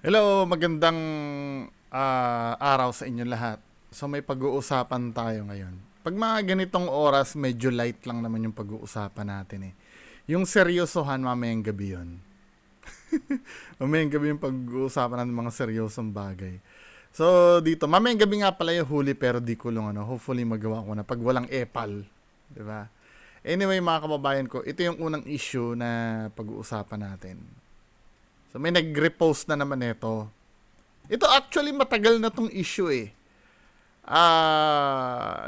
Hello, magandang araw sa inyo lahat. So may pag-uusapan tayo ngayon. Pag mga ganitong oras, medyo light lang naman yung pag-uusapan natin eh. Yung seryosohan, mamayang gabi yun. Mamayang gabi yung pag-uusapan ng mga seryosong bagay. So dito, mamayang gabi nga pala yung huli pero di ko lang hopefully magawa ko na pag walang epal. 'Di ba? Anyway mga kababayan ko, ito yung unang issue na pag-uusapan natin. So may nag-repost na naman ito. Ito actually matagal na tong issue eh.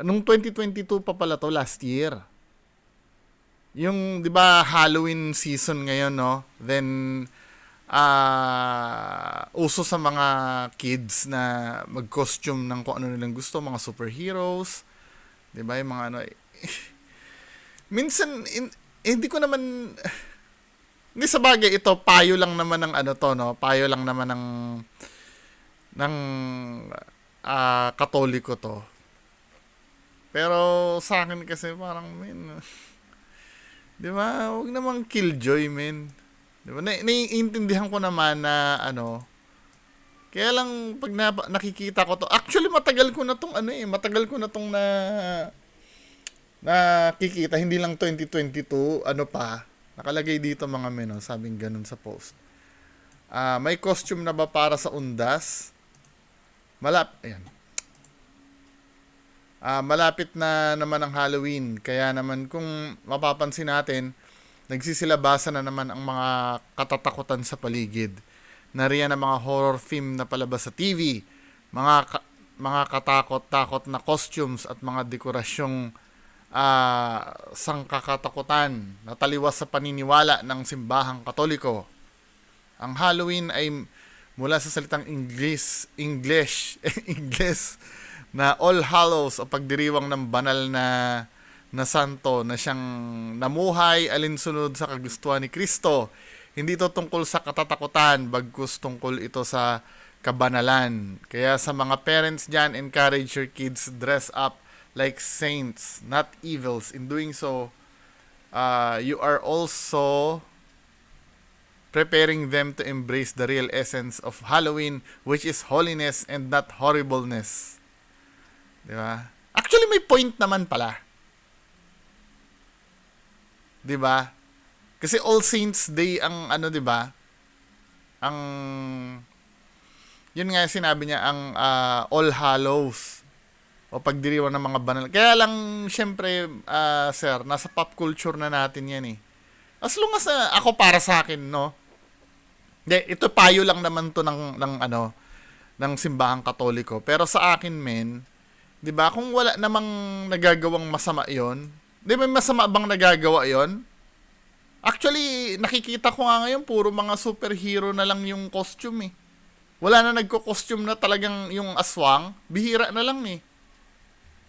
Nung 2022 pa pala to, last year. Yung 'di ba Halloween season ngayon, no? Then uso sa mga kids na mag-costume ng kung ano nilang gusto, mga superheroes, 'di ba? Yung mga ano minsan hindi ko naman hindi sa bagay ito payo lang naman ng ano to, no? Payo lang naman ng Katoliko to. Pero sa akin kasi parang, men, di ba? Huwag namang killjoy, men. Di ba? Naiintindihan ko naman na, ano, kaya lang, pag nakikita ko to, actually, matagal ko na tong, ano eh, matagal ko na tong nakikita, hindi lang 2022, ano pa, nakalagay dito mga men, sabing ganun sa post. May costume na ba para sa undas? Ayan. Malapit na naman ang Halloween. Kaya naman kung mapapansin natin, nagsisilabasan na naman ang mga katatakutan sa paligid. Nariyan ang mga horror theme na palabas sa TV, mga katakot-takot na costumes at mga dekorasyong sangkakatakutan na taliwas sa paniniwala ng simbahang Katoliko. Ang Halloween ay mula sa salitang English na All Hallows o pagdiriwang ng banal na santo na siyang namuhay alinsunod sa kagustuhan ni Kristo. Hindi ito tungkol sa katatakutan, bagkus tungkol ito sa kabanalan. Kaya sa mga parents dyan, encourage your kids dress up like saints, not evils. In doing so, you are also preparing them to embrace the real essence of Halloween, which is holiness and not horribleness. Di ba? Actually, may point naman pala. Di ba? Kasi All Saints Day ang ano, di ba? Ang yun nga sinabi niya, ang All Hallows o pagdiriwang ng mga banal. Kaya lang, syempre, sir, nasa pop culture na natin yan eh. As long as ako para sa akin, no? Ito payo lang naman to ng simbahang Katoliko. Pero sa akin, men, 'di ba? Kung wala namang nagagawang masama 'yon, 'di ba may masama bang nagagawa 'yon? Actually, nakikita ko nga ngayon puro mga superhero na lang yung costume eh. Wala na nagko-costume na talagang yung aswang, bihira na lang eh.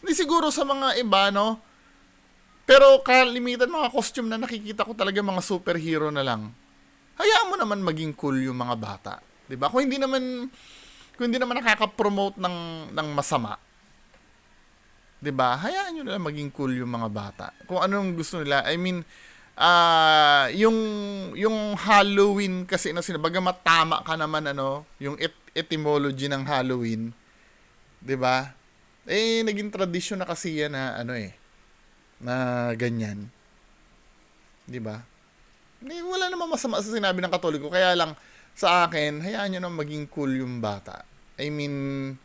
Hindi siguro sa mga iba, no? Pero kalimitan mga costume na nakikita ko talaga mga superhero na lang. Hayaan mo naman maging cool yung mga bata, 'di ba? Kung hindi naman nakaka-promote ng masama, 'di ba? Hayaan niyo na lang maging cool yung mga bata. Kung anong gusto nila. I mean, yung Halloween kasi na bagamat tama ka naman yung etymology ng Halloween, 'di ba? Naging tradisyon na kasi yan na na ganyan. 'Di ba? Wala namang masama sa sinabi ng Katoliko, kaya lang sa akin, hayaan niyo na maging cool yung bata. I mean,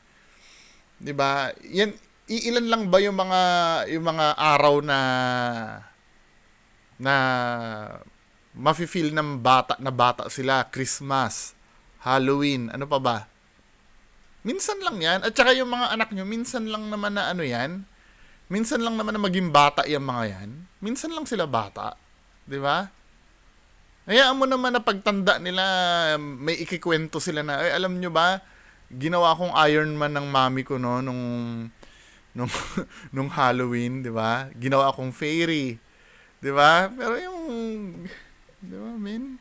'di ba? Yan iilan lang ba yung mga araw na mafi-feel ng bata sila, Christmas, Halloween, ano pa ba? Minsan lang 'yan. At saka yung mga anak nyo, minsan lang naman na yan. Minsan lang naman na maging bata yung mga yan. Minsan lang sila bata, 'di ba? Hayaan mo naman na pagtanda nila, may ikikwento sila na, alam nyo ba, ginawa kong Iron Man ng mami ko nung, nung Halloween, di ba? Ginawa akong fairy, di ba? Pero di ba, men?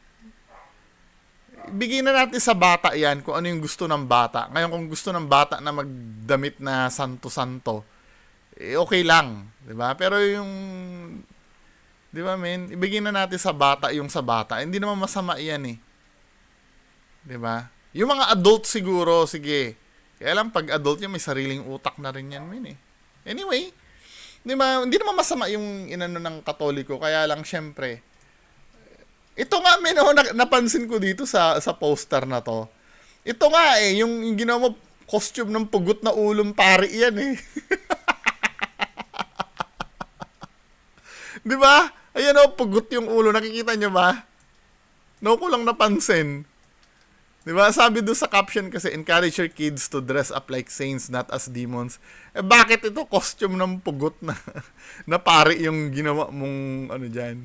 Bigyan na natin sa bata yan kung ano yung gusto ng bata. Ngayon, kung gusto ng bata na magdamit na santo-santo, okay lang, di ba? Pero yung di ba, men? Ibigay na natin sa bata yung sa bata. Hindi naman masama yan eh. Di ba? Yung mga adult siguro, sige. Kaya lang pag adult yan, may sariling utak na rin yan, min eh. Anyway, hindi naman masama yung inano ng Katoliko, kaya lang syempre, ito nga, min, oh, napansin ko dito sa poster na to. Ito nga yung ginawa mo, costume ng pugot na ulong pari yan eh. Di ba? Ayan o, pugot yung ulo. Nakikita nyo ba? No ko lang napansin. Di ba? Sabi doon sa caption kasi, encourage your kids to dress up like saints, not as demons. Eh bakit ito costume ng pugot na na pari yung ginawa mong ano dyan?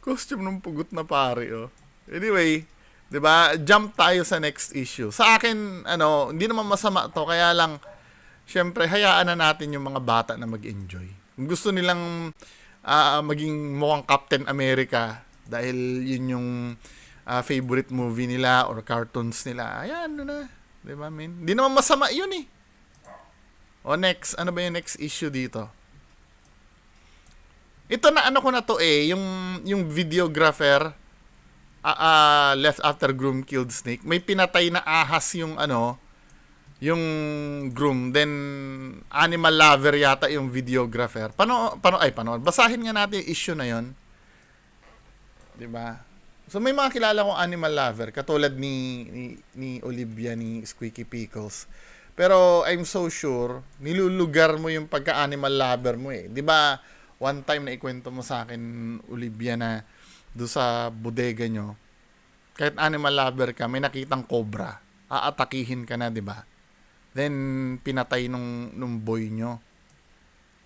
Costume ng pugot na pari, oh. Anyway, 'di ba? Jump tayo sa next issue. Sa akin, hindi naman masama 'to, kaya lang syempre hayaan na natin yung mga bata na mag-enjoy. Kung gusto nilang maging mukhang Captain America dahil yun yung favorite movie nila or cartoons nila, ayan, 'di ba, men? Hindi naman masama 'yun eh. O next, ano ba yung next issue dito? Ito na ko na to yung videographer left after groom killed snake. May pinatay na ahas yung yung groom, then animal lover yata yung videographer. Paano basahin nga natin yung issue na yon. 'Di ba? So may mga kilala kong animal lover katulad ni Olivia ni Squeaky Pickles. Pero I'm so sure nilulugar mo yung pagka-animal lover mo eh. 'Di ba? One time na ikwento mo sa akin, Olivia, na doon sa bodega nyo, kahit animal lover ka, may nakitang cobra, aatakihin ka na, di ba? Then, pinatay nung boy nyo.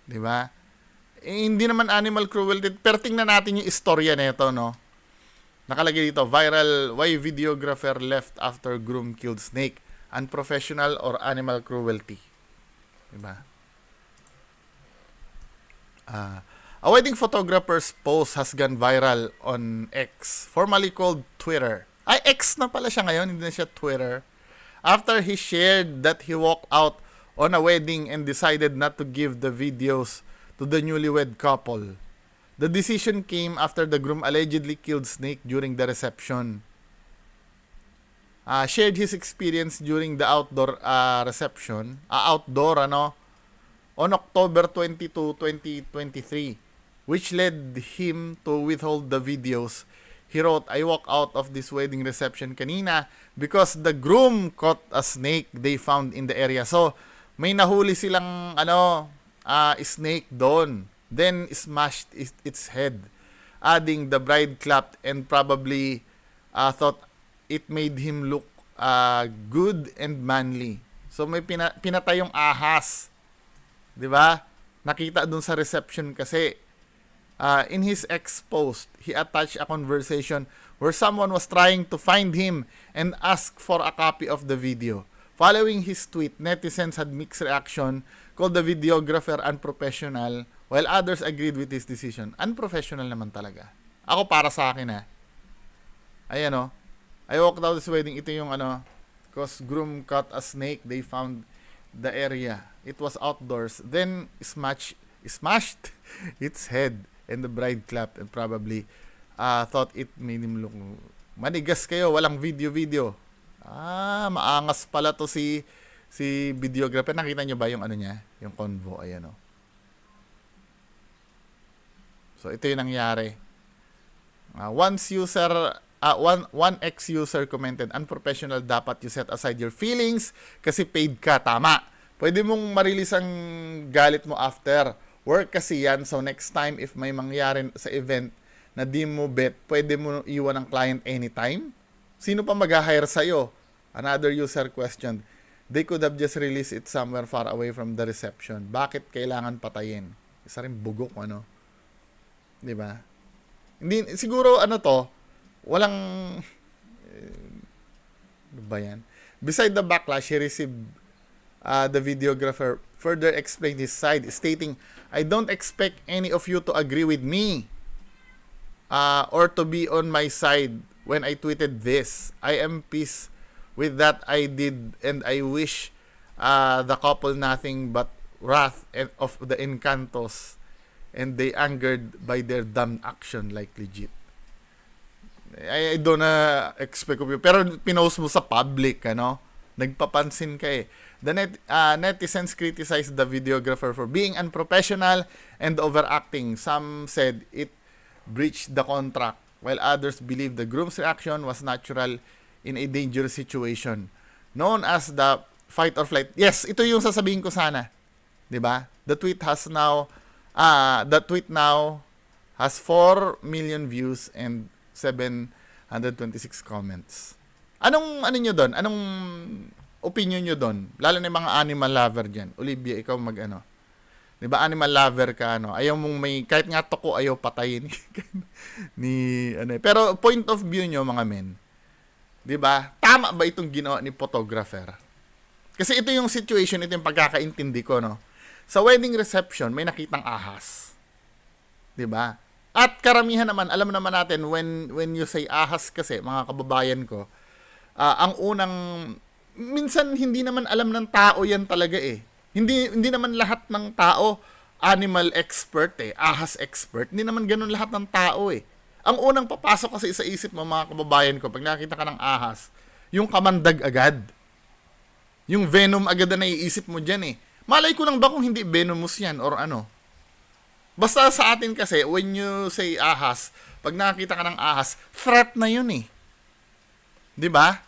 Di ba? Hindi naman animal cruelty, pero tingnan natin yung istorya nito, no? Nakalagay dito, viral, why videographer left after groom killed snake? Unprofessional or animal cruelty? Di ba? A wedding photographer's post has gone viral on X, formerly called Twitter. Ay, X na pala siya ngayon, hindi na siya Twitter. After he shared that he walked out on a wedding and decided not to give the videos to the newlywed couple. The decision came after the groom allegedly killed Snake during the reception. Shared his experience during the outdoor reception. On October 22, 2023, which led him to withhold the videos. He wrote, I walked out of this wedding reception kanina because the groom caught a snake they found in the area. So, may nahuli silang snake doon. Then, smashed its head. Adding, the bride clapped and probably thought it made him look good and manly. So, may pinatay yung ahas. 'Di ba? Nakita dun sa reception kasi in his X post, he attached a conversation where someone was trying to find him and ask for a copy of the video. Following his tweet, netizens had mixed reaction, called the videographer unprofessional, while others agreed with his decision. Unprofessional naman talaga. Ako para sa akin Ayan I walked out this wedding. Ito yung cause groom caught a snake they found the area. It was outdoors. Then smashed its head and the bride clapped and probably thought it made him look. Manigas kayo, walang video. Maangas pala to si videographer. Nakita nyo ba yung niya? Yung convo, ayan So ito yung nangyari. One ex-user commented, unprofessional, dapat you set aside your feelings kasi paid ka, tama. Pwede mong marilis ang galit mo after work kasi yan. So next time, if may mangyari sa event na di mo bet, pwede mo iwan ang client anytime. Sino pa mag-hire sa'yo? Another user questioned, they could have just released it somewhere far away from the reception. Bakit kailangan patayin? Isa rin bugok, Di ba? Hindi, siguro, walang, ano ba yan? Beside the backlash, he received the videographer further explained his side, stating, I don't expect any of you to agree with me or to be on my side when I tweeted this. I am peace with that I did and I wish the couple nothing but wrath of the Encantos and they angered by their dumb action like legit. I don't expect of you. Pero pinost mo sa public, ano? Nagpapansin ka eh. The netizens criticized the videographer for being unprofessional and overacting. Some said it breached the contract, while others believe the groom's reaction was natural in a dangerous situation. Known as the fight or flight. Yes, ito yung sasabihin ko sana. 'Di ba? The tweet now has 4 million views and 726 comments. Anong ano nyo doon? Anong opinion nyo doon? Lalo na yung mga animal lover dyan. Olivia, ikaw mag-ano. Diba, animal lover ka, ano? Ayaw mong may, kahit nga toko, ayaw patayin. Pero point of view nyo, mga men. Diba, tama ba itong ginawa ni photographer? Kasi ito yung situation, ito yung pagkakaintindi ko, no? Sa wedding reception, may nakitang ahas. Diba? At karamihan naman, alam naman natin, when you say ahas kasi, mga kababayan ko, ang unang, minsan hindi naman alam ng tao yan talaga eh. Hindi naman lahat ng tao animal expert eh, ahas expert. Hindi naman ganun lahat ng tao eh. Ang unang papasok kasi sa isip mo, mga kababayan ko, pag nakita ka ng ahas, yung kamandag agad. Yung venom agad na naiisip mo dyan eh. Malay ko lang ba kung hindi venomous yan or ano? Basta sa atin kasi, when you say ahas, pag nakita ka ng ahas, threat na yun eh. 'Di ba?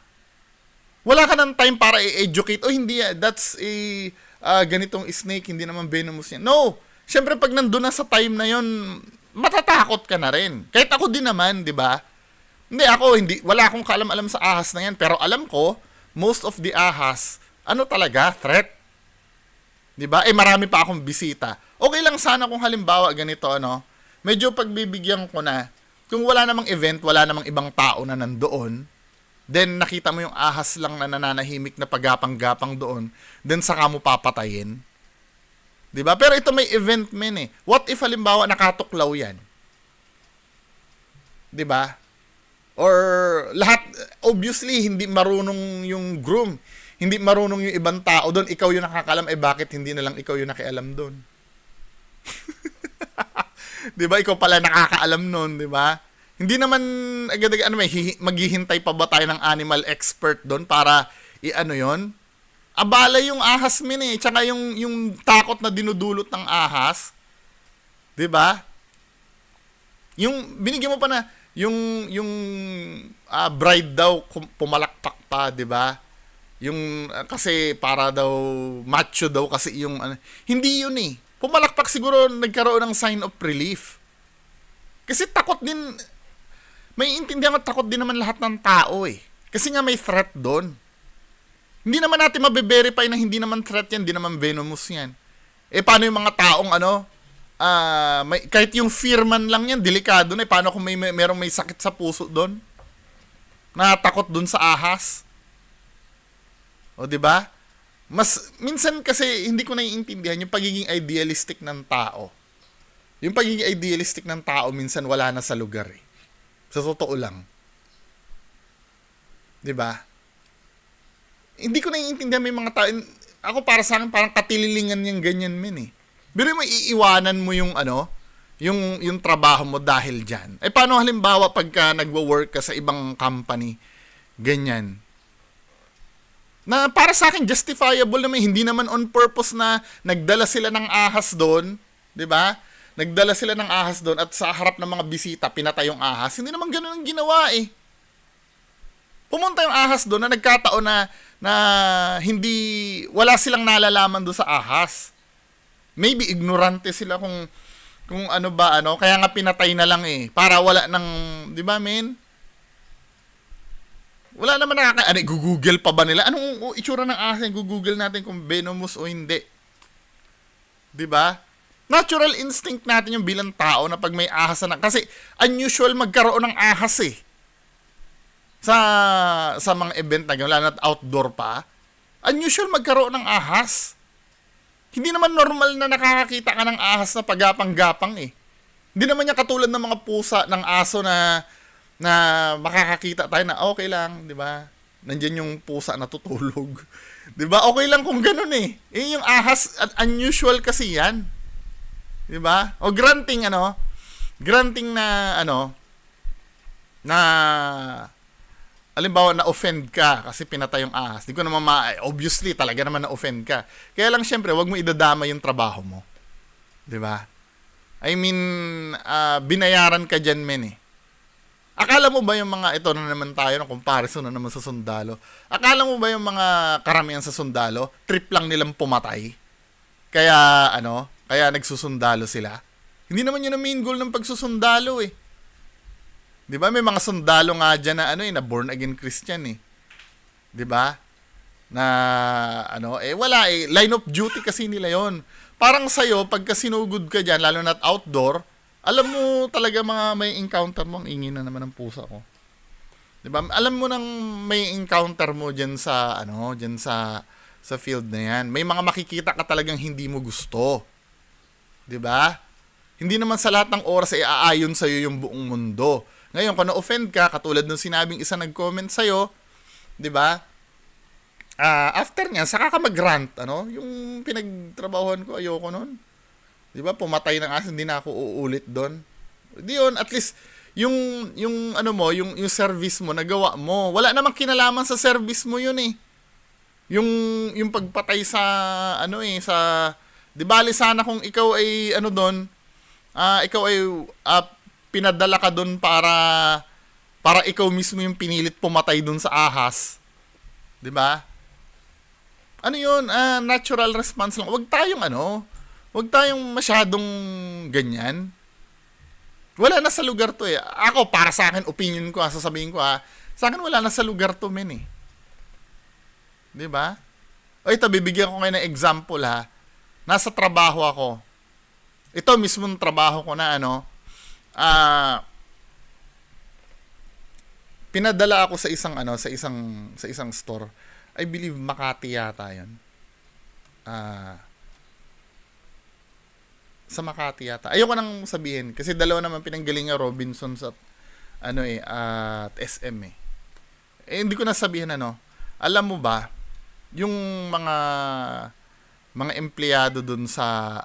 Wala ka ng time para i-educate. O hindi, that's a ganitong snake, hindi naman venomous yan. No! Siyempre, pag nandun na sa time na yun, matatakot ka na rin. Kahit ako din naman, 'di ba? Wala akong kaalam-alam sa ahas na yan. Pero alam ko, most of the ahas, ano talaga, threat. 'Di ba? Marami pa akong bisita. Okay lang sana kung halimbawa ganito, ano, medyo pagbibigyan ko na, kung wala namang event, wala namang ibang tao na nandoon, then nakita mo yung ahas lang na nananahimik na pagapang-gapang doon, then saka mo papatayin. 'Di ba? Pero ito may event men eh. What if halimbawa nakatuklaw yan? 'Di ba? Or lahat, obviously, hindi marunong yung groom. Hindi marunong yung ibang tao doon. Ikaw yung nakakalam, bakit hindi na lang ikaw yung nakialam doon? 'Di ba? Ikaw pala nakakaalam noon, 'di ba? Hindi naman agad-agad maghihintay pa ba tayo ng animal expert doon para i-ano 'yon? Abala yung ahas min eh, tsaka yung takot na dinudulot ng ahas. 'Di ba? Yung binigyan mo pa na yung bride daw pumalakpak pa, 'di ba? Yung kasi para daw macho daw kasi yung hindi yun eh. Pumalakpak siguro nagkaroon ng sign of relief. Kasi takot din, may intindihan mo, takot din naman lahat ng tao eh. Kasi nga may threat doon. Hindi naman natin mabe-verify na hindi naman threat yan, hindi naman venomous yan. Paano yung mga taong kahit yung fear man lang yan, delikado na. Paano kung merong may sakit sa puso doon? Natakot doon sa ahas? O, di ba? Minsan kasi hindi ko naiintindihan yung pagiging idealistic ng tao. Yung pagiging idealistic ng tao minsan wala na sa lugar eh. Sa totoo lang. 'Di ba? Hindi ko naiintindihan may mga tao. Ako para sa akin parang katililingan yung ganyan men eh. Pero mo iiwanan mo yung yung trabaho mo dahil diyan. Paano halimbawa pagka nagwo-work ka sa ibang company, ganyan. Na para sa akin justifiable naman, hindi naman on purpose na nagdala sila ng ahas doon, 'di ba? Nagdala sila ng ahas doon at sa harap ng mga bisita pinatay yung ahas. Hindi naman ganoon ang ginawa eh. Pumunta yung ahas doon na nagkataon na wala silang nalalaman doon sa ahas. Maybe ignorante sila kung kaya nga pinatay na lang eh para wala ng, 'di ba men? Wala naman Google pa ba nila? Anong itsura ng ahas? Google natin kung venomous o hindi. 'Di ba? Natural instinct natin yung bilang tao na pag may ahas na kasi unusual magkaroon ng ahas eh. Sa mga event na gano'n, lalo na outdoor pa, unusual magkaroon ng ahas. Hindi naman normal na nakakakita ka ng ahas na pagapang-gapang eh. Hindi naman niya katulad ng mga pusa, ng aso na makakakita tayo na okay lang, 'di ba? Nandiyan yung pusa na tutulog. 'Di ba? Okay lang kung ganoon eh. Yung ahas unusual kasi 'yan. 'Di ba? O granting na na alimbawa na-offend ka kasi pinatay yung ahas. Di ko naman obviously talaga naman na-offend ka. Kaya lang syempre, wag mo idadama yung trabaho mo. 'Di ba? I mean, binayaran ka diyan men eh. Akala mo ba yung mga ito na naman tayo ng comparison na naman sa sundalo? Akala mo ba yung mga karamihan sa sundalo, trip lang nilang pumatay? Kaya kaya nagsusundalo sila? Hindi naman yun ang main goal ng pagsusundalo eh. 'Di ba? May mga sundalo nga diyan na na born again Christian eh. 'Di ba? Na wala eh, line of duty kasi nila 'yon. Parang sa'yo, pagka sinugod ka diyan, lalo na outdoor, alam mo talaga mga may encounter mo, ang ingin na naman ng pusa ko. 'Di ba? Alam mo nang may encounter mo diyan sa diyan sa field na 'yan. May mga makikita ka talagang hindi mo gusto. 'Di ba? Hindi naman sa lahat ng oras ay aayon sa iyo yung buong mundo. Ngayon, kung na-offend ka, katulad ng sinabing isa nag-comment sa'yo, di ba? After niya, saka ka mag-rant, yung pinagtrabahuhan ko, ayoko nun. Di ba? Pumatay ng aso, hindi na ako uulit doon. Di yun, at least, yung service mo, nagawa mo. Wala namang kinalaman sa service mo yun eh. Yung pagpatay sa, sa, di bali sana kung ikaw ay, doon, ikaw ay, pinadala ka doon para ikaw mismo yung pinilit pumatay doon sa ahas. 'Di ba? Ano 'yun? Natural response lang. Huwag tayong masyadong ganyan. Wala na sa lugar to eh. Ako, para sa akin, opinion ko, sasabihin ko sa akin wala na sa lugar to men eh. 'Di ba? O ito, bibigyan ko ngayon ng example Nasa trabaho ako. Ito mismong trabaho ko na pinadala ako sa isang store. I believe Makati yata 'yon. Sa Makati yata. Ayoko nang sabihin kasi dalawa naman pinanggalingan Robinsons at at SM eh. Hindi ko na sabihin Alam mo ba yung mga empleyado dun sa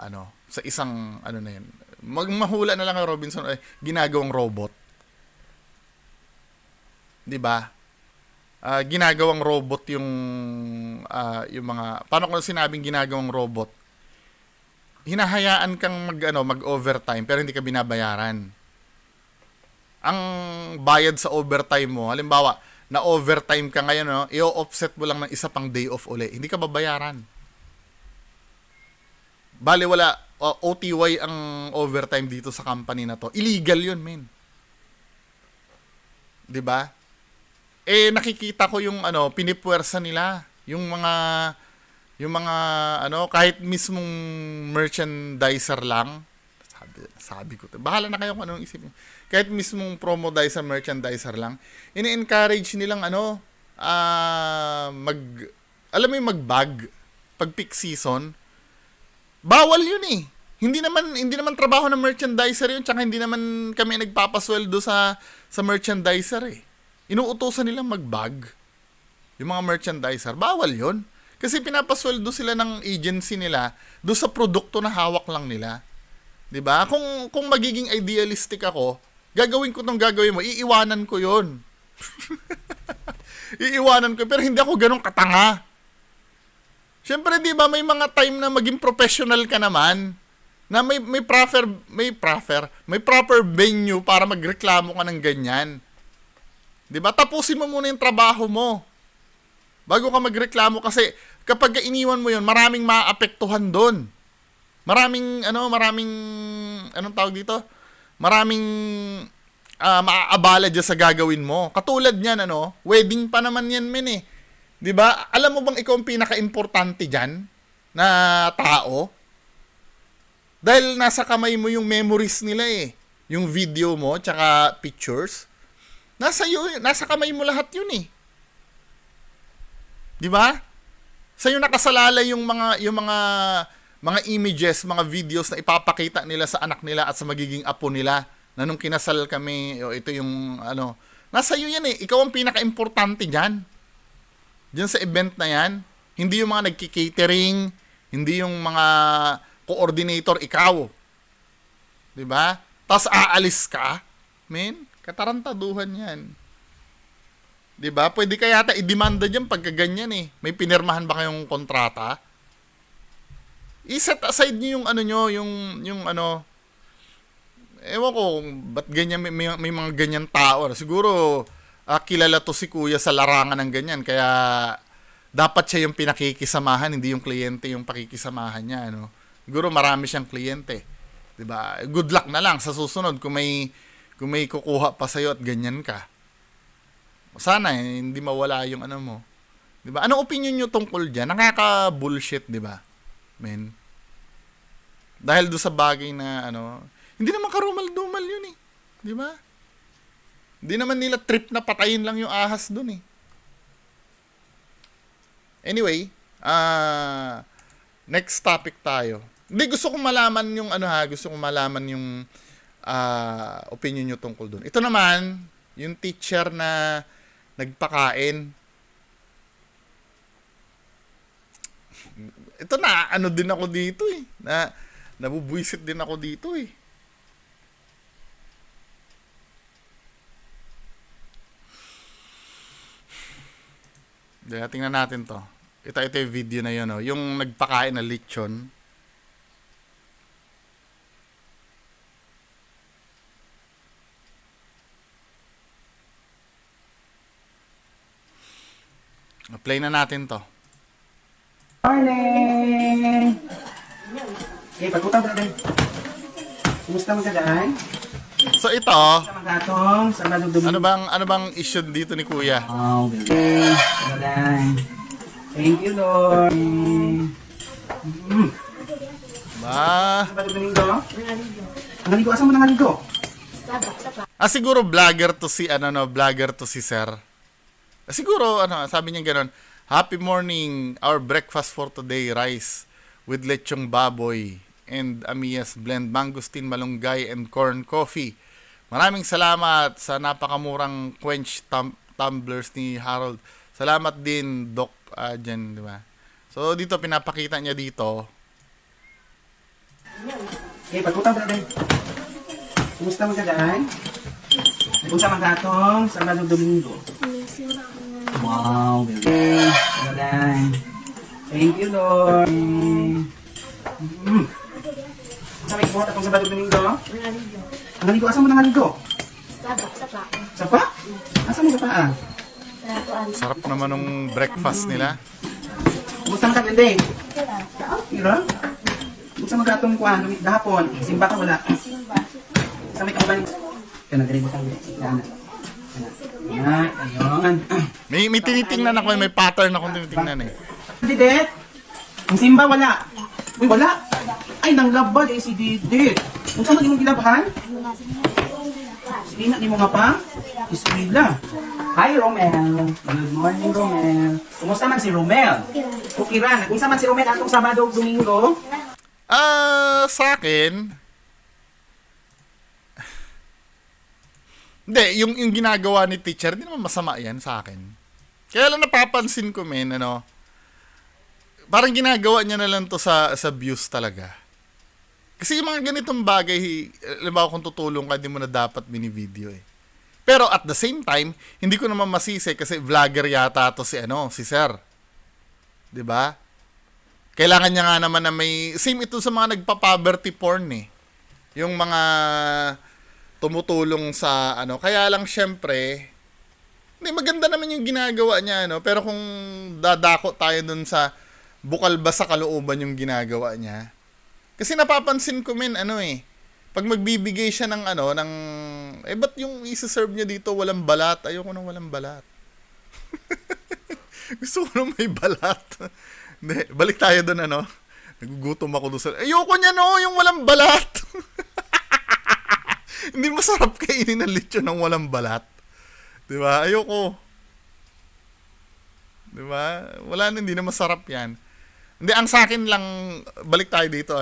sa isang na yun. Magmahula na lang ang Robinson ginagawang robot. 'Di ba? Ginagawang robot yung mga paano ko sinabing ginagawang robot? Hinahayaan kang mag-overtime pero hindi ka binabayaran. Ang bayad sa overtime mo, halimbawa, na overtime ka ngayon, i-offset mo lang ng isa pang day off uli. Hindi ka babayaran. Bale wala OTY ang overtime dito sa company na to. Illegal 'yun, men. 'Di ba? Nakikita ko yung pinipuwersa nila, yung mga kahit mismong merchandiser lang. Sabi ko, bahala na kayo kung anong isipin. Kahit mismong promodizer, merchandiser lang, ini-encourage nilang mag-bag pag peak season. Bawal yun eh. Hindi naman trabaho ng merchandiser yun, tsaka hindi naman kami nagpapasweldo sa merchandiser eh. Inuutosan nilang mag-bag. Yung mga merchandiser, bawal yun. Kasi pinapasweldo sila ng agency nila do sa produkto na hawak lang nila. 'Di ba? Kung magiging idealistic ako, gagawin ko 'tong gagawin mo, iiwanan ko 'yon. Iiwanan ko, pero hindi ako ganun katanga. Siyempre, 'di ba, may mga time na maging professional ka naman, na may proper venue para magreklamo ka ng ganyan. 'Di ba? Tapusin mo muna yung trabaho mo bago ka magreklamo, kasi kapag iniwan mo 'yon, maraming maapektuhan doon. Maraming anong tawag dito? Maraming maaabala dyan sa gagawin mo. Katulad niyan, wedding pa naman yan, men eh. 'Di ba? Alam mo bang ikaw ang pinaka-importante diyan na tao? Dahil nasa kamay mo yung memories nila eh. Yung video mo tsaka pictures. Nasa kamay mo lahat 'yun eh. 'Di ba? Sa'yo nakasalalay yung mga images, mga videos na ipapakita nila sa anak nila at sa magiging apo nila na nung kinasal kami, ito yung nasa iyo yan eh. Ikaw ang pinaka-importante diyan. Diyan sa event na yan. Hindi yung mga nagki-catering, hindi yung mga coordinator, ikaw. 'Di ba? Tapos aalis ka. Men, Katarantaduhan yan. 'Di ba? Pwede kaya yata i-demanda diyan pagka ganyan eh. May pinirmahan ba kayong kontrata? I-set aside niyo yung ano nyo, yung ano, ewan ko, ba't ganyan, may mga ganyan tao. Siguro, kilala to si kuya sa larangan ng ganyan, kaya dapat siya yung pinakikisamahan, hindi yung kliyente yung pakikisamahan niya. Ano? Siguro marami siyang kliyente. 'Di ba? Good luck na lang sa susunod kung may kukuha pa sa'yo at ganyan ka. Sana hindi mawala yung ano mo. 'Di ba? Anong opinion niyo tungkol diyan? Nakaka-bullshit, 'di ba? Men. Dahil do sa bagay na ano, hindi naman karumal-dumal yun eh. 'Di ba? Hindi naman nila trip na patayin lang yung ahas doon eh. Anyway, next topic tayo. Hindi, gusto kong malaman yung ano ha, gusto kong malaman yung opinion nyo tungkol doon. Ito naman, yung teacher na nagpakain. Ito na, ano din ako dito eh. Nabubwisit din ako dito eh. Tingnan natin to. Ito yung video na yun. Oh. Yung nagpakain na lechon. Play na natin to. Morning! Pagkutang ka din. Kumusta mo ka daan? So ito, Sa magatong, sa madugdugin. ano bang issue dito ni Kuya? Oh, okay. Thank you, Lord. Ba? Sa madugdugin ko? Nangaligo. Asan mo nangaligo? Siguro vlogger to si Sir. Siguro, sabi niya gano'n, happy morning, our breakfast for today, rice with lechong baboy and Amias blend mangosteen, malunggay, and corn coffee. Maraming salamat sa napakamurang quench tumblers ni Harold. Salamat din, Doc, dyan, di ba? So, dito, pinapakita niya dito. Pagkutang ka din. Kumusta mo ka daan? Kung sa magatong, sa madugdugin ko. Wow, baby. Thank you, Lord. Sa may kuha akong sa badog domingo? Nangaligo. Asan mo nangaligo? Sa pa? Asan mo sa paa? Sarap naman ng breakfast nila. Kumusta ka, Glenday? Mira? Kumusta magatong kuha? Dahapon. Simba ka wala? Sa may kabaling. Kaya nag-ribot ang gana. Ayun. May tinitingnan ako, may pattern akong tinitingnan eh. Didet? Ang simba wala? Uy, wala? Ay, nanglabad si Didet. Kung saan mo gilabahan? Sige na, di mo nga pa? Iswila. Hi, Romel. Good morning, Romel. Kumusta man si Romel? Kukiran. Kumusta man si Romel atong Sabado o Domingo? Sa akin, hindi, yung ginagawa ni teacher, hindi naman masama yan sa akin. Kaya lang napapansin ko, parang ginagawa niya na lang to sa views talaga. Kasi yung mga ganitong bagay, alam mo kung tutulong ka, hindi mo na dapat mini-video eh. Pero at the same time, hindi ko naman masisi kasi vlogger yata to si Sir. 'Di ba? Kailangan niya nga naman na may same ito sa mga nagpa-poverty porn eh. Yung mga tumutulong sa kaya lang syempre hindi maganda naman yung ginagawa niya pero kung dadako tayo dun sa bukal ba sa kalooban yung ginagawa niya. Kasi napapansin ko pag magbibigay siya ng ba't yung isa-serve niya dito walang balat? Ayoko nang walang balat. Gusto ko nang may balat. Hindi, balik tayo doon nagugutom ako doon sa ayoko niya yung walang balat. Hindi masarap kainin ng lechon ng walang balat. 'Di ba? Ayoko. 'Di ba? Wala na, hindi na masarap 'yan. Hindi, ang sa akin lang, balik tayo dito,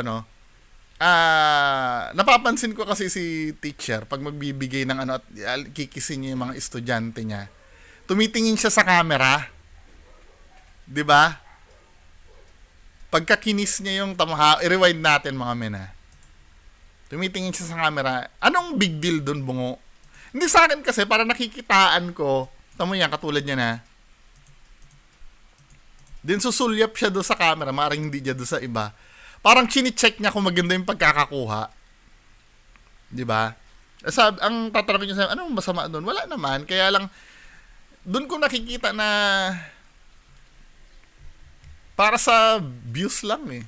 napapansin ko kasi si teacher, pag magbibigay ng at kikisin niya yung mga estudyante niya, tumitingin siya sa camera. 'Di ba? Pagkakinis niya yung i-rewind natin mga mena. Tumitingin siya sa camera. Anong big deal doon, bungo? Hindi sa akin kasi, para nakikitaan ko, tamo yan, katulad niya na, din susulyap siya doon sa camera, maaaring hindi niya doon sa iba. Parang chine-check niya kung maganda yung pagkakakuha. Di ba? Ang tatanungin niya sa anong masama doon? Wala naman. Kaya lang, doon ko nakikita na para sa views lang eh.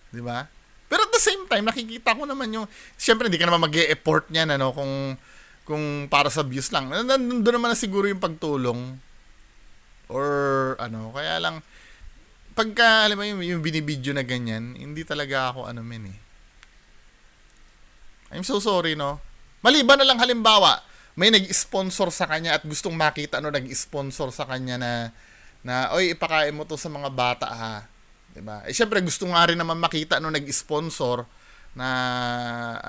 Di ba? Pero at the same time, nakikita ko naman yung, siyempre hindi ka naman mag-e-effort niyan, ano, kung para sa views lang. Doon naman na siguro yung pagtulong. Or, ano, kaya lang, pagka, alam mo yung binibidyo na ganyan, hindi talaga ako, I'm so sorry, no? Maliban na lang halimbawa, may nag-sponsor sa kanya at gustong makita, nag-sponsor sa kanya na, oy, ipakain mo to sa mga bata, ha? Diba? Syempre, gusto nga rin naman makita, nag-sponsor na,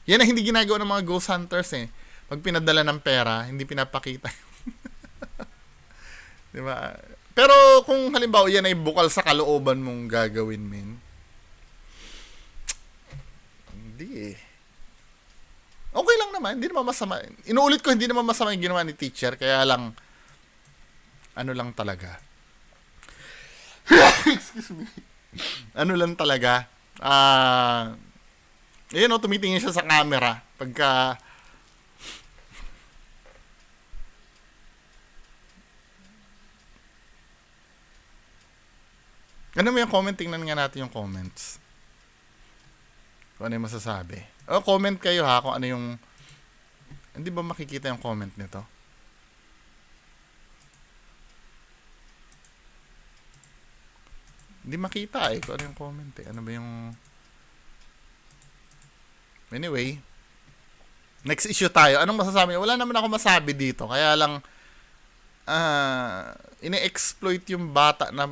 yan ang hindi ginagawa ng mga ghost hunters, eh. Pag pinadala ng pera, hindi pinapakita. Diba? Pero kung halimbawa yan ay bukal sa kalooban mong gagawin, men. Hindi eh. Okay lang naman, hindi naman masama. Inuulit ko, hindi naman masama yung ginawa ni teacher, kaya lang, lang talaga. Excuse me. Lang talaga. Tumitingin siya sa camera. Pagka, ano mo yung comment? Tingnan nga natin yung comments. Kung ano yung masasabi. Comment kayo ha kung ano yung... Hindi ba makikita yung comment nito? Hindi makita eh kung ano yung comment eh. Ano ba yung... Anyway. Next issue tayo. Anong masasabi? Wala naman ako masabi dito. Kaya lang... ine-exploit yung bata na...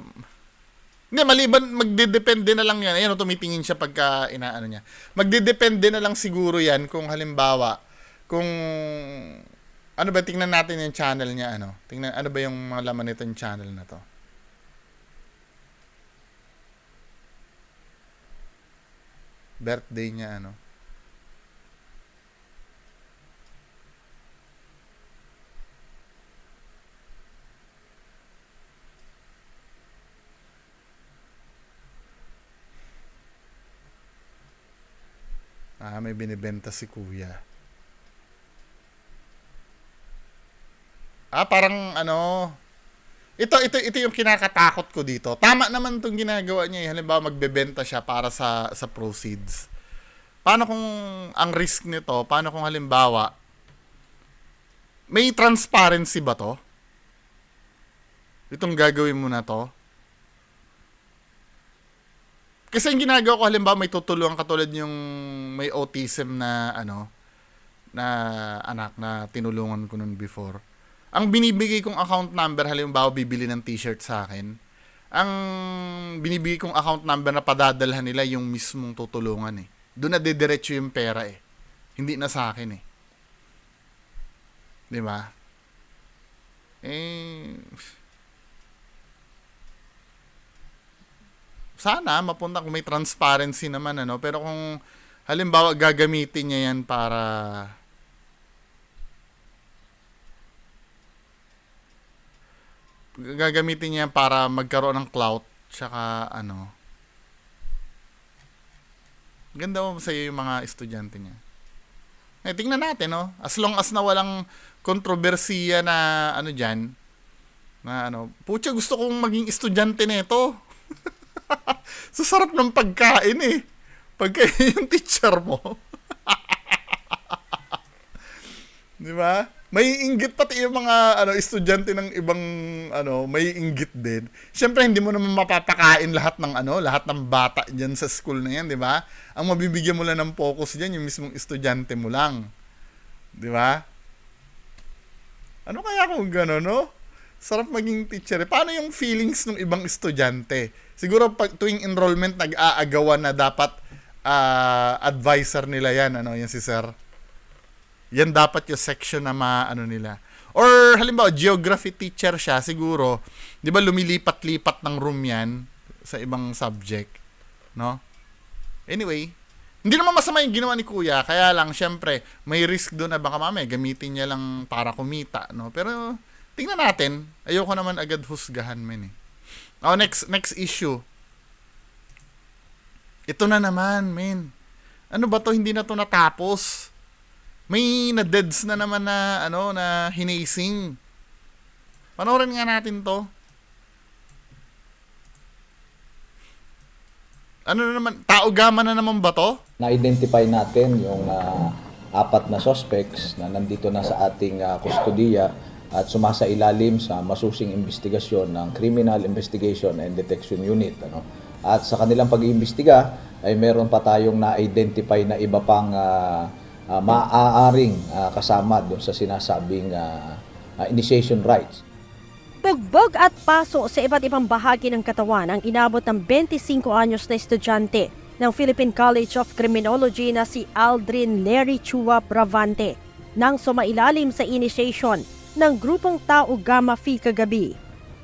Hindi, maliban, magdedepende na lang yan. Ayan, tumitingin siya pagka inaano niya. Magdedepende na lang siguro yan kung halimbawa, kung, ano ba, tingnan natin yung channel niya, Tingnan, ano ba yung mga laman nito yung channel na to. Birthday niya, may binibenta si kuya. Parang ito yung kinakatakot ko dito. Tama naman itong ginagawa niya. Halimbawa, magbebenta siya para sa proceeds. Paano kung ang risk nito, paano kung halimbawa, may transparency ba to? Itong gagawin mo na to? Kasi yung ginagawa ko, halimbawa, may tutulungan katulad yung may autism na, na anak na tinulungan ko nun before. Ang binibigay kong account number, halimbawa, bibili ng t-shirt sa akin, ang binibigay kong account number na padadalhan nila yung mismong tutulungan eh. Doon na didiretso yung pera eh. Hindi na sa akin eh. Di ba? Sana mapunta kung may transparency naman pero kung halimbawa gagamitin niya yan para magkaroon ng clout tsaka ganda mo sa yung mga estudyante niya. Tingnan natin as long as na walang kontrobersiya na diyan na pucha, gusto kong maging estudyante nito. So, sarap ng pagkain eh. Pagkain yung teacher mo. Di ba? May inggit pati yung mga estudyante ng ibang may inggit din. Siyempre hindi mo naman mapapakain lahat ng bata diyan sa school na yan, di ba? Ang mabibigyan mo lang ng focus diyan yung mismong estudyante mo lang. Di ba? Ano kaya kung gano'n, Sarap maging teacher. Paano yung feelings ng ibang estudyante? Siguro pag tuwing enrollment nag-aagawan na dapat advisor nila yan, yan si sir. Yan dapat yung section na nila. Or halimbawa geography teacher siya, siguro, 'di ba lumilipat-lipat ng room yan sa ibang subject, no? Anyway, Hindi naman masama yung ginawa ni Kuya, kaya lang, syempre, may risk doon na baka mamaya gamitin niya lang para kumita, no? Pero, tingnan natin. Ayoko naman agad husgahan, men, eh. Oh, next issue. Ito na naman, men. Ano ba to? Hindi na to natapos. May na-deads na naman na, na hinasing. Panoorin nga natin to. Ano na naman? Taogama na naman ba to? Na-identify natin yung 4 na suspects na nandito na sa ating kustudiya at sumasailalim sa masusing investigasyon ng Criminal Investigation and Detection Unit. At sa kanilang pag-iimbestiga ay meron pa tayong na-identify na iba pang maaaring kasama doon sa sinasabing initiation rights. Bugbog at paso sa iba't ibang bahagi ng katawan ang inabot ng 25 anyos na estudyante ng Philippine College of Criminology na si Aldrin Larry Chua Bravante nang sumailalim sa initiation ng grupong Tau Gamma Phi kagabi.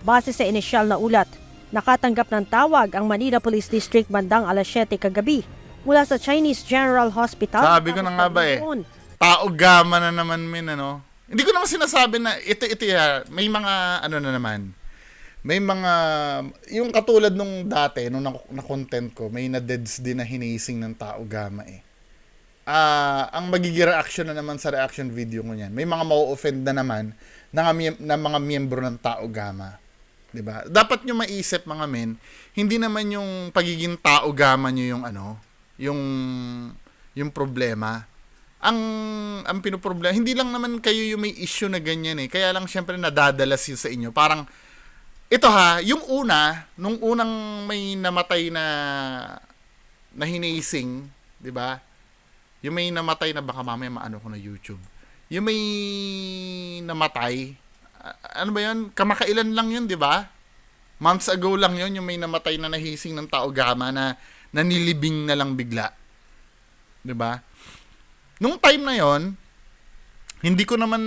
Base sa inisyal na ulat, nakatanggap ng tawag ang Manila Police District bandang alas 7 kagabi mula sa Chinese General Hospital. Sabi ko na nga ba Taogama na naman, men, Hindi ko naman sinasabi na ito may mga na naman. May mga yung katulad nung dati nung na content ko, may na-deads din na hinasing ng Taogama eh. Ang magiging reaction na naman sa reaction video ko niyan. May mga mau-offend na naman na mga miyembro ng Taogama. 'Di ba? Dapat niyo maisip mga men, hindi naman yung pagiging Taogama niyo yung problema. Ang pinoproblema, hindi lang naman kayo yung may issue na ganyan eh. Kaya lang syempre nadadalas yun sa inyo. Parang, ito yung nung unang may namatay na hinasing, di ba? Yung may namatay na baka mamaya maano ko na YouTube. Yung may namatay, ano ba yun? Kamakailan lang yun, di ba? Months ago lang yun, yung may namatay na nahising ng Taogama na nanilibing na lang bigla. Di ba? Nung time na yon, hindi ko naman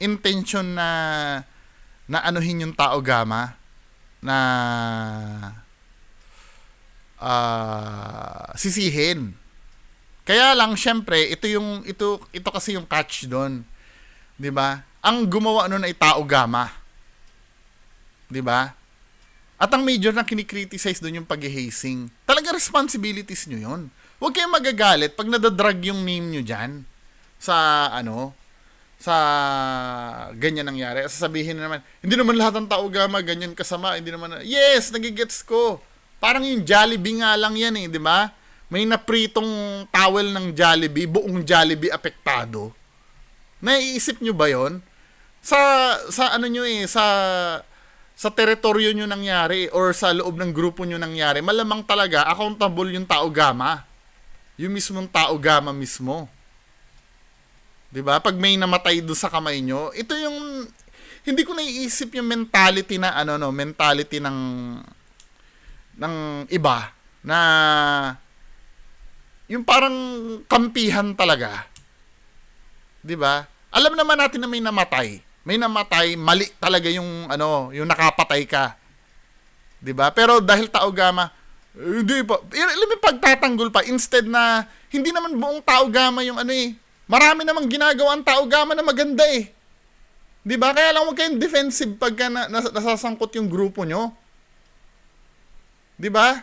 intention na anuhin yung Taogama na sisihin. Kaya lang syempre, ito kasi yung catch doon. 'Di ba? Ang gumawa noon ay Taogama. 'Di ba? At ang major na kinikriticize doon yung pag-hazing. Talaga responsibilities nyo yun. Huwag kayong magagalit pag nadadrag yung name nyo dyan sa sa ganyan nangyari. Sasabihin naman, hindi naman lahat ng Taogama ganyan kasama, hindi naman, yes, nagigets ko. Parang yung Jollibee nga lang yan di ba? May napritong towel ng Jollibee, buong Jollibee apektado. Naiisip nyo ba yon? Sa ano nyo sa teritoryo nyo nangyari or sa loob ng grupo nyo nangyari, malamang talaga accountable yung Taogama. Yung mismong Taogama mismo. 'Di ba? Pag may namatay doon sa kamay nyo, ito yung hindi ko naiisip yung mentality na mentality ng iba na yung parang kampihan talaga. 'Di ba? Alam naman natin na may namatay. May namatay, mali talaga yung yung nakapatay ka. 'Di ba? Pero dahil Taogama, hindi pa. Alam mo pagtatanggol pa instead na hindi naman buong Taogama yung marami namang ginagawa ang Taogama na maganda eh. 'Di ba? Kaya lang huwag kayong defensive pagka nasasangkot yung grupo nyo. 'Di ba?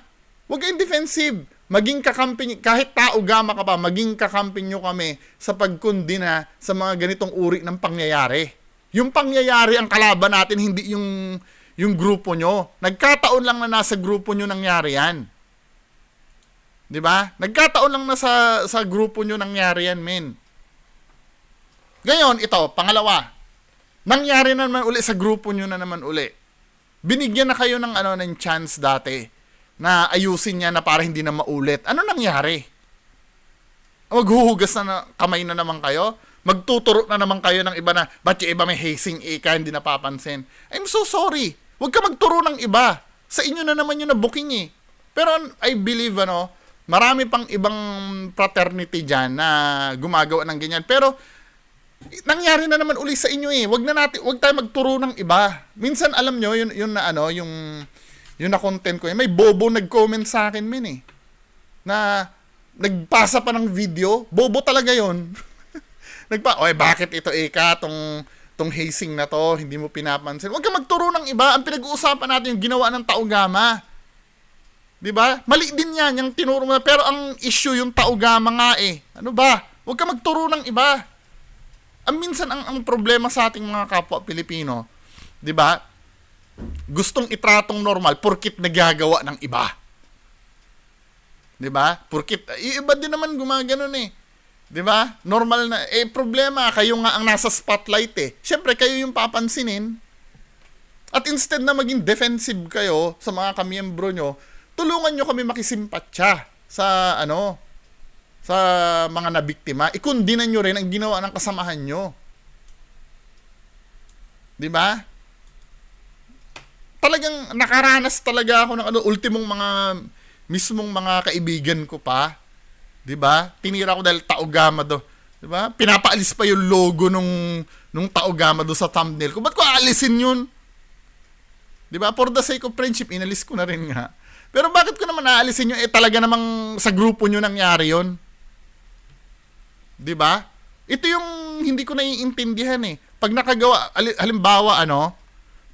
Huwag kayong defensive. Maging kakampi, kahit Taogama ka pa, maging kakampi nyo kami sa pagkundina sa mga ganitong uri ng pangyayari. Yung pangyayari ang kalaban natin, hindi yung grupo nyo. Nagkataon lang na nasa grupo nyo nangyari yan. 'Di ba? Nagkataon lang na sa grupo nyo nangyari yan, men. Ngayon, ito, pangalawa. Nangyari na naman uli sa grupo nyo na naman uli. Binigyan na kayo ng ng chance dati na ayusin niya na para hindi na maulit. Ano nangyari? Maghuhugas na kamay na naman kayo? Magtuturo na naman kayo ng iba na, ba't yung iba may hazing hindi napapansin? I'm so sorry. Huwag ka magturo ng iba. Sa inyo na naman yung na-booking eh. Pero I believe, marami pang ibang fraternity dyan na gumagawa ng ganyan. Pero, nangyari na naman uli sa inyo eh. Huwag tayo magturo ng iba. Minsan, alam nyo, yung na content ko, may bobo nag-comment sa akin, men eh. Na, nagpasa pa ng video, bobo talaga yon. Oy, bakit ito tong hazing na to, hindi mo pinapansin. Huwag ka magturo ng iba. Ang pinag-uusapan natin yung ginawa ng Taogama. 'Di ba? Mali din 'yan yung tinuro mo. Pero ang issue yung Taogama nga eh. Ano ba? Huwag ka magturo ng iba. Minsan ang problema sa ating mga kapwa Pilipino, 'di ba? Gustong itratong normal porkit nagagawa ng iba. 'Di ba? Porkit iba din naman gumaganon eh. 'Di ba? Normal na problema kayo nga ang nasa spotlight eh. Syempre kayo yung papansinin. At instead na maging defensive kayo sa mga kamiyembro nyo, tulungan nyo kami makisimpatya sa sa mga nabiktima. Ikundinan nyo rin ang ginawa ng kasamahan nyo. 'Di ba? Talagang nakaranas talaga ako ng ultimong mismong mga kaibigan ko pa. 'Di ba? Tinira ko dahil Taogama do. 'Di ba? Pinapaalis pa yung logo nung Taogama do sa thumbnail ko. Ba't ko aalisin 'yun? 'Di ba? For the sake of friendship, inalis ko na rin nga. Pero bakit ko naman aalisin 'yun? Talaga namang sa grupo nyo nangyari 'yon. 'Di ba? Ito yung hindi ko naiintindihan eh. Pag nakagawa, halimbawa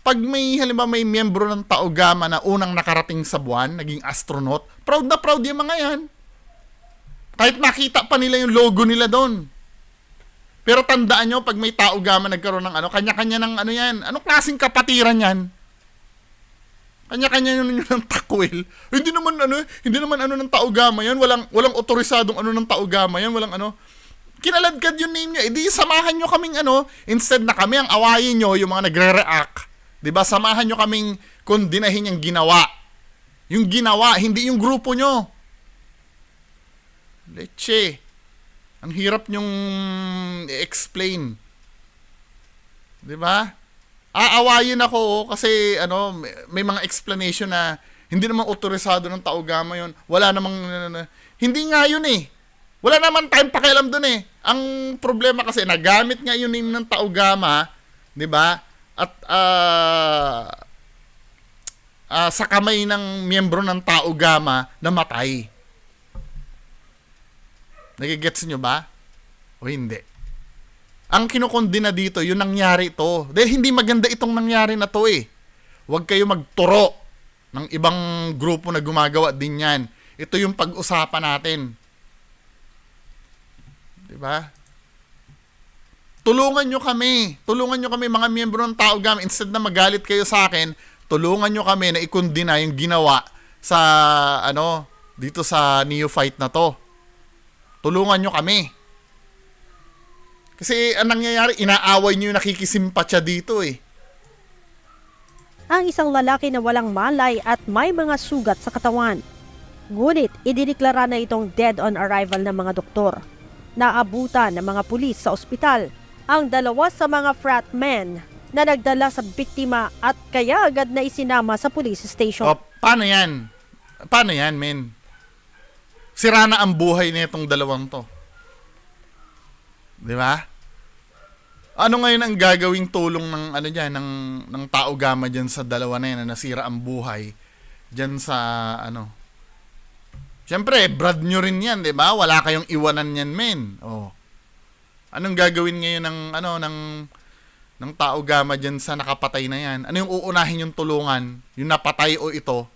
pag may miyembro ng Taogama na unang nakarating sa buwan, naging astronaut, proud na proud yung mga yan. Kahit nakita pa nila yung logo nila doon. Pero tandaan nyo, pag may Taogama nagkaroon ng kanya-kanya ng yan. Anong klaseng kapatiran yan? Kanya-kanya yun ng takwil. Hindi naman ng Taogama yan. Walang otorisadong ng Taogama yan. Kinaladkad yung name nyo. Di samahan nyo kaming instead na kami ang awayin nyo, yung mga nagre-react. Diba? Samahan nyo kaming kundinahin yung ginawa. Yung ginawa, hindi yung grupo nyo. Leche. Ang hirap nyong i-explain. 'Di ba? Aawayin ako kasi may mga explanation na hindi naman otorisado ng Taogama 'yon. Wala namang hindi nga 'yun eh. Wala naman tayong pakialam doon eh. Ang problema kasi nagamit nga yung name ng Taogama, 'di ba? At sa kamay ng miyembro ng Taogama namatay. Nagigets nyo ba? O hindi? Ang kinukondina dito, yung nangyari ito. Dahil hindi maganda itong nangyari na to eh. Huwag kayo magturo ng ibang grupo na gumagawa din yan. Ito yung pag-usapan natin. Diba? Tulungan nyo kami. Tulungan nyo kami mga miyembro ng Taogama. Instead na magalit kayo sa akin, tulungan nyo kami na ikundina yung ginawa sa dito sa neophyte na to. Tulungan nyo kami. Kasi ang nangyayari, inaaway nyo yung nakikisimpatya dito eh. Ang isang lalaki na walang malay at may mga sugat sa katawan. Ngunit, idineklara na itong dead on arrival ng mga doktor. Naabutan ng mga pulis sa ospital ang dalawa sa mga frat men na nagdala sa biktima at kaya agad na isinama sa police station. O, paano yan? Paano yan, men? Sira na ang buhay nitong dalawang to. Di ba? Ano ngayon ang gagawing tulong ng ng Taogama diyan sa dalawa na yan na nasira ang buhay diyan sa Siyempre, brad nyo rin yan, 'di ba? Wala kayong iwanan yan, men. Oh. Anong gagawin ngayon ng Taogama diyan sa nakapatay na yan? Ano yung uunahin yung tulungan? Yung napatay o ito?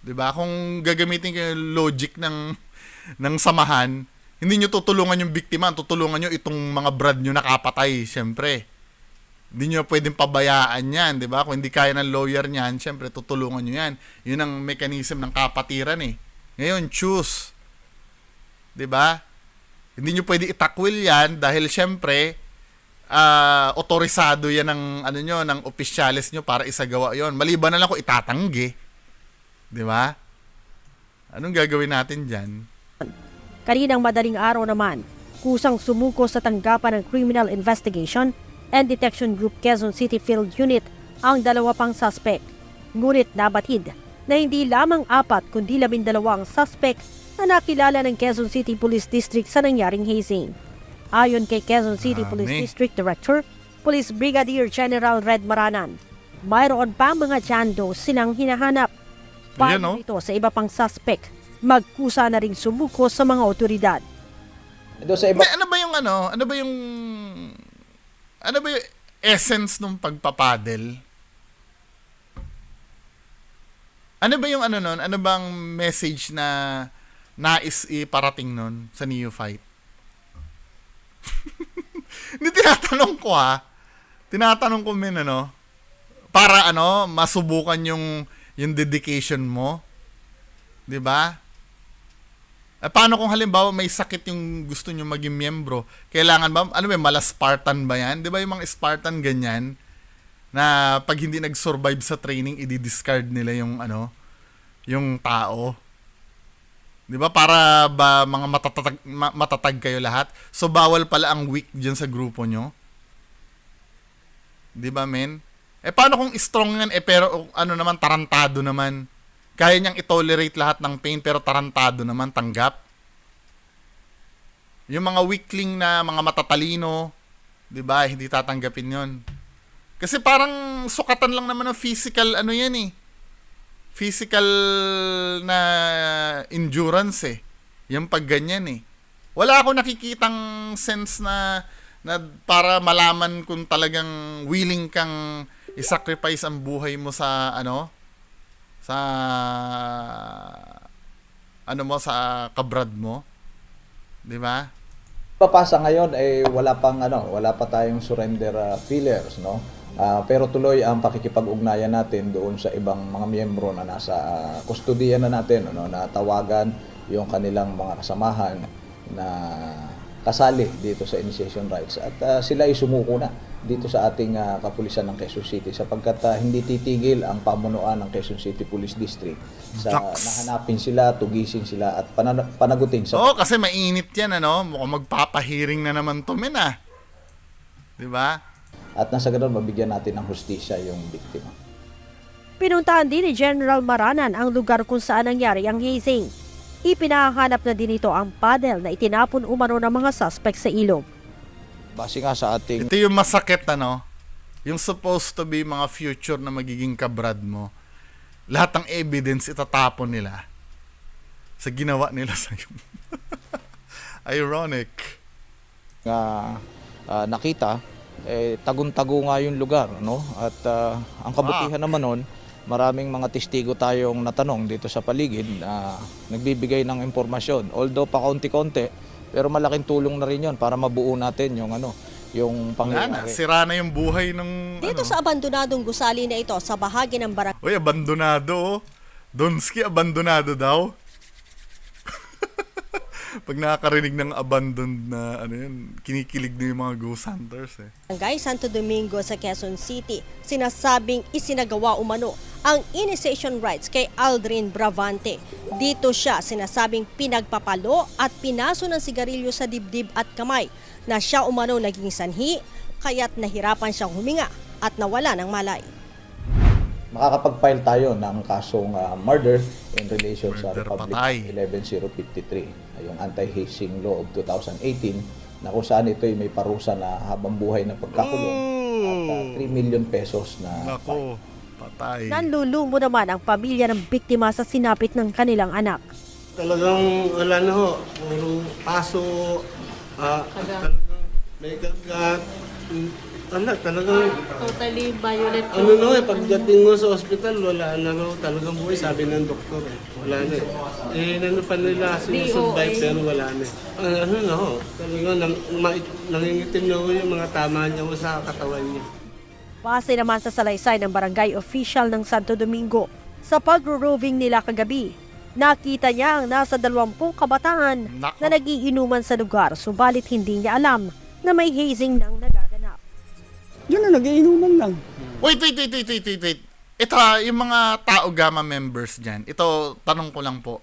'Di ba? Kung gagamitin kayo logic ng samahan, hindi nyo tutulungan yung biktima, tutulungan nyo itong mga brad nyo nakapatay, syempre. Hindi nyo pwedeng pabayaan yan, 'di ba? Kung hindi kaya ng lawyer niyan, syempre tutulungan nyo yan. Yun ang mechanism ng kapatiran eh. Ngayon, choose. 'Di ba? Hindi nyo pwede itakwil yan dahil syempre otorisado yan ng ng opisyalis nyo para isagawa yon. Maliban na lang kung itatanggi. 'Di ba? Anong gagawin natin diyan? Kaninang madaling araw naman, kusang sumuko sa tanggapan ng Criminal Investigation and Detection Group Quezon City Field Unit ang dalawa pang suspect. Ngunit nabatid na hindi lamang 4 kundi 12 ang suspect na nakilala ng Quezon City Police District sa nangyaring hazing. Ayon kay Quezon City Police District Director, Police Brigadier General Red Maranan, mayroon pa mga jando silang hinahanap. Paano ito sa iba pang suspect magkusa na ring sumuko sa mga otoridad. Doon sa iba, Ano ba yung essence ng pagpapadel? Ano ba yung nun? Ano bang message na nais iparating nun sa neophyte? Hindi, tinatanong ko Tinatanong ko para masubukan yung dedication mo. 'Di ba? Paano kung halimbawa may sakit yung gusto nyo maging miyembro? Kailangan ba, mala Spartan ba yan? Di ba yung mga Spartan ganyan? Na pag hindi nag-survive sa training, i-discard nila yung tao. Di ba? Para ba mga matatag kayo lahat? So, bawal pala ang weak dyan sa grupo nyo? Di ba, men? Paano kung strong yan, pero naman, tarantado naman? Kaya niyang i-tolerate lahat ng pain pero tarantado naman, tanggap. Yung mga weakling na mga matatalino, 'di ba? Hindi tatanggapin 'yon. Kasi parang sukatan lang naman ng physical Physical na endurance Yung pag ganyan Wala ako nakikitang sense na para malaman kung talagang willing kang i-sacrifice ang buhay mo sa sa kabrad mo, 'di ba? papasa ngayon wala pa tayong surrender feelers, no? Pero tuloy ang pakikipag-ugnayan natin doon sa ibang mga miyembro na nasa kustodiya na natin, na tawagan yung kanilang mga kasamahan na kasali dito sa initiation rites at sila ay sumuko na dito sa ating kapulisan ng Quezon City sapagkat hindi titigil ang pamunuan ng Quezon City Police District sa nahanapin sila, tugisin sila at panagutin sa kasi mainit yan mukhang magpapahiring na naman to men 'di ba? At nasa ganoon mabigyan natin ng hustisya yung biktima. Pinuntahan din ni General Maranan ang lugar kung saan nangyari ang hazing. Ipinahanap na din ito ang paddle na itinapon umano ng mga suspect sa ilog. Base nga sa ating Ito yung masakit yung supposed to be mga future na magiging kabrad mo. Lahat ng evidence itatapon nila sa ginawa nila sa iyo. Ironic. nakita, tagun-tago nga yung lugar, no? At ang kabutihan naman nun, maraming mga testigo tayong natanong dito sa paligid na nagbibigay ng impormasyon. Although pa konti-konti, pero malaking tulong na rin 'yon para mabuo natin yung pangyayari. Sira na yung buhay ng Dito sa abandonadong gusali na ito sa bahagi ng barangay. Uy, abandonado. Donski, abandonado daw. Pag nakakarinig ng abandoned na kinikilig na yung mga ghost hunters Barangay Santo Domingo sa Quezon City, sinasabing isinagawa umano ang initiation rites kay Aldrin Bravante. Dito siya sinasabing pinagpapalo at pinaso ng sigarilyo sa dibdib at kamay na siya umano naging sanhi kaya't nahirapan siyang huminga at nawala ng malay. Makakapag-file tayo ng kasong murder in relation sa Murder, Republic patay. 11053, yung Anti-Hazing Law of 2018 na kung saan ito ay may parusa na habang buhay na pagkakulong at 3 million pesos na Nako, patay. Nanlulumo naman ang pamilya ng biktima sa sinapit ng kanilang anak. Talagang wala na ho, puro paso, talagang may gagat, talagang Totally violent. pagdating mo sa ospital, wala na raw talagang buhay, sabi ng doktor wala na ano pa nila, sinusurvive pero wala na talagang nangingitim na ho yung mga tama niya ho sa katawan niya. Base naman sa salaysay ng barangay official ng Santo Domingo, sa pagro-roving nila kagabi, nakita niya ang nasa 20 kabataan Nako. na nagiinuman sa lugar subalit hindi niya alam na may hazing nang nagaganap. Yun na, nagiinuman lang. Wait. Ito yung mga Tao Gama members dyan. Ito, tanong ko lang po.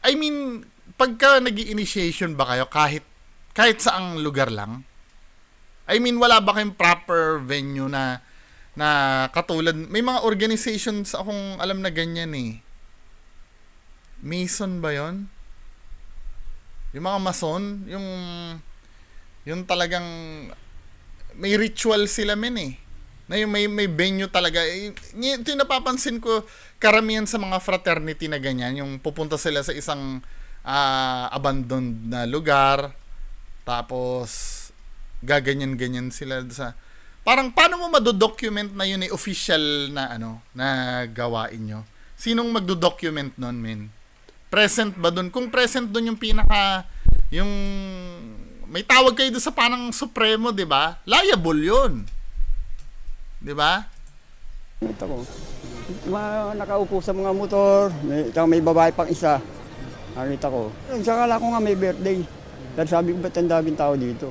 I mean, pagka nag-initiation ba kayo kahit saang lugar lang? I mean, wala ba kayong proper venue na katulad, may mga organizations akong alam na ganyan Mason ba yon? Yung mga Mason, yung talagang may ritual sila na Na yung may venue talaga. Ito yung napapansin ko, karamihan sa mga fraternity na ganyan, yung pupunta sila sa isang abandoned na lugar, tapos gaganyan-ganyan sila sa... Parang paano mo madodocument na yun ay official na na gawain nyo? Sinong magdodocument nun, men? Present ba dun? Kung present dun yung yung may tawag kayo doon sa parang supremo, 'di ba? Liable 'yun. 'Di ba? Ito ko. Nakaupo sa mga motor, may babae pang isa. Nakita ko. Sakala ko nga may birthday. Dahil sabi ko, ba't ang daming tao dito?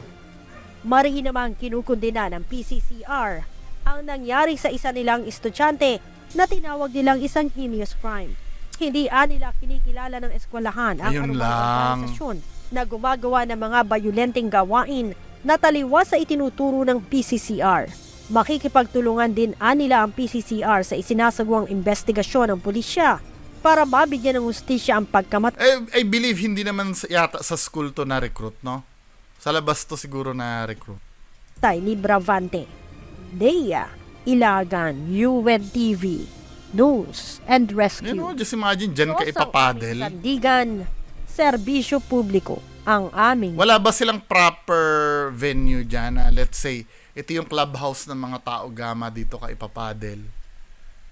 Mariin namang kinukundina ng PCCR ang nangyari sa isa nilang estudyante na tinawag nilang isang heinous crime. Hindi nila kinikilala ng eskwelahan ang Ayun anumang lang. organisasyon na gumagawa ng mga bayolenteng gawain na taliwas sa itinuturo ng PCCR. Makikipagtulungan din nila ang PCCR sa isinasagawang investigasyon ng pulisya para mabigyan ng hustisya ang pagkamatay I believe hindi naman yata sa school to na recruit, no? Sa labas to siguro na recruit. ni Bravante. Dea Ilagan, UNTV, News and Rescue. You know, just imagine, dyan ka Sa ipapadel. aming sandigan, serbisyo publiko ang aming Wala ba silang proper venue dyan na, let's say, ito yung clubhouse ng mga tao gama dito ka ipapadel?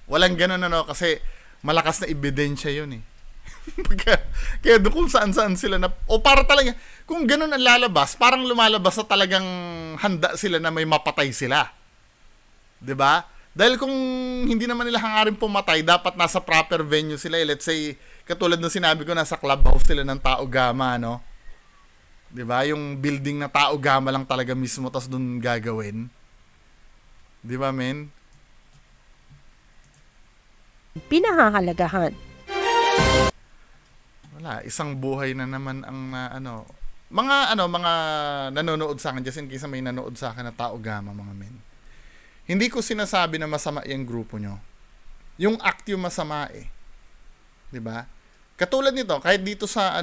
Walang ganun kasi malakas na ebidensya yun eh. Kaya doon kung saan-saan sila na, o para talaga, kung ganun ang lalabas, parang lumalabas na talagang handa sila na may mapatay sila. 'Di ba? Dahil kung hindi naman nila hangarin pumatay, dapat nasa proper venue sila. Let's say, katulad ng sinabi ko, nasa clubhouse sila ng Tao Gama, no? 'Di ba? Yung building na Tao Gama lang talaga mismo, tas doon gagawin. 'Di ba, men? pinahahalagahan. Wala, isang buhay na naman ang mga nanonood sa akin, just in case may nanood sa akin na Tao Gama, mga men. Hindi ko sinasabi na masama yung grupo nyo. Yung act yung masama eh. 'Di ba? Katulad nito, kahit dito sa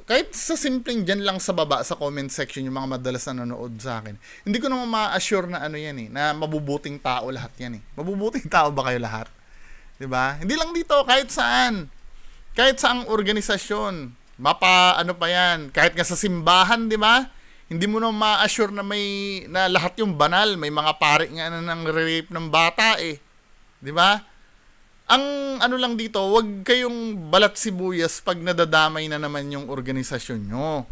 kahit sa simpleng dyan lang sa baba sa comment section yung mga madalas na nanonood sa akin. Hindi ko naman ma-assure na yan eh, na mabubuting tao lahat yan eh. Mabubuting tao ba kayo lahat? 'Di ba? Hindi lang dito, kahit saan. Kahit saang organisasyon, pa yan, kahit nga sa simbahan, 'di ba? Hindi mo na ma-assure na na lahat yung banal, may mga pari nga na nang rape ng bata eh. 'Di ba? Ang lang dito, wag kayong balat sibuyas pag nadadamay na naman yung organisasyon nyo.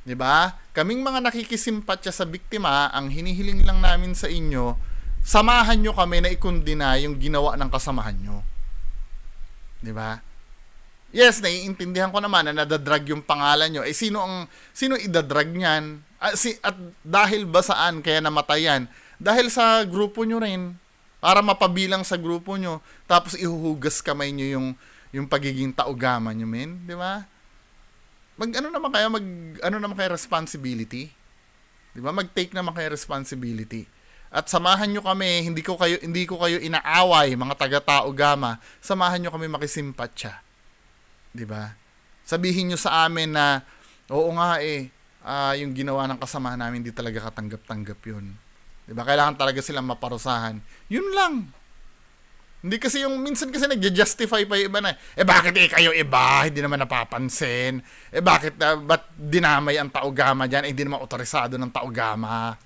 'Di ba? Kaming mga nakikisimpatya sa biktima, ang hinihiling lang namin sa inyo, samahan nyo kami na ikundina yung ginawa ng kasamahan nyo. 'Di ba? Yes, naiintindihan ko naman na nadadrag yung pangalan nyo. Sino idadrag niyan? At dahil ba saan kaya namatayan? Dahil sa grupo nyo rin. Para mapabilang sa grupo nyo. Tapos ihuhugas kamay nyo yung pagiging taugama nyo, men. Di ba? Ano naman kayo responsibility? Di ba? Mag-take naman kayo responsibility. At samahan nyo kami, hindi ko kayo inaaway, mga taga-Tao Gama. Samahan nyo kami makisimpatya. 'Di ba? Sabihin niyo sa amin na oo nga yung ginawa ng kasama namin hindi talaga katanggap-tanggap 'yun. 'Di ba? Kailangan talaga silang maparusahan. 'Yun lang. Hindi kasi yung minsan kasi nagja-justify pa yung iba na bakit kayo iba, hindi naman napapansin. Bakit ba't dinamay ang Tao Gama diyan? Hindi naman otorisado ng Tao Gama.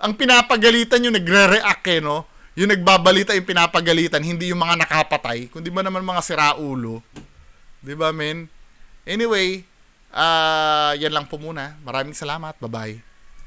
Ang pinapagalitan yung nagre-react no? Yung nagbabalita yung pinapagalitan, hindi yung mga nakapatay, kundi ba naman mga siraulo. 'Di ba, men? Anyway, yan lang po muna. Maraming salamat. Bye-bye.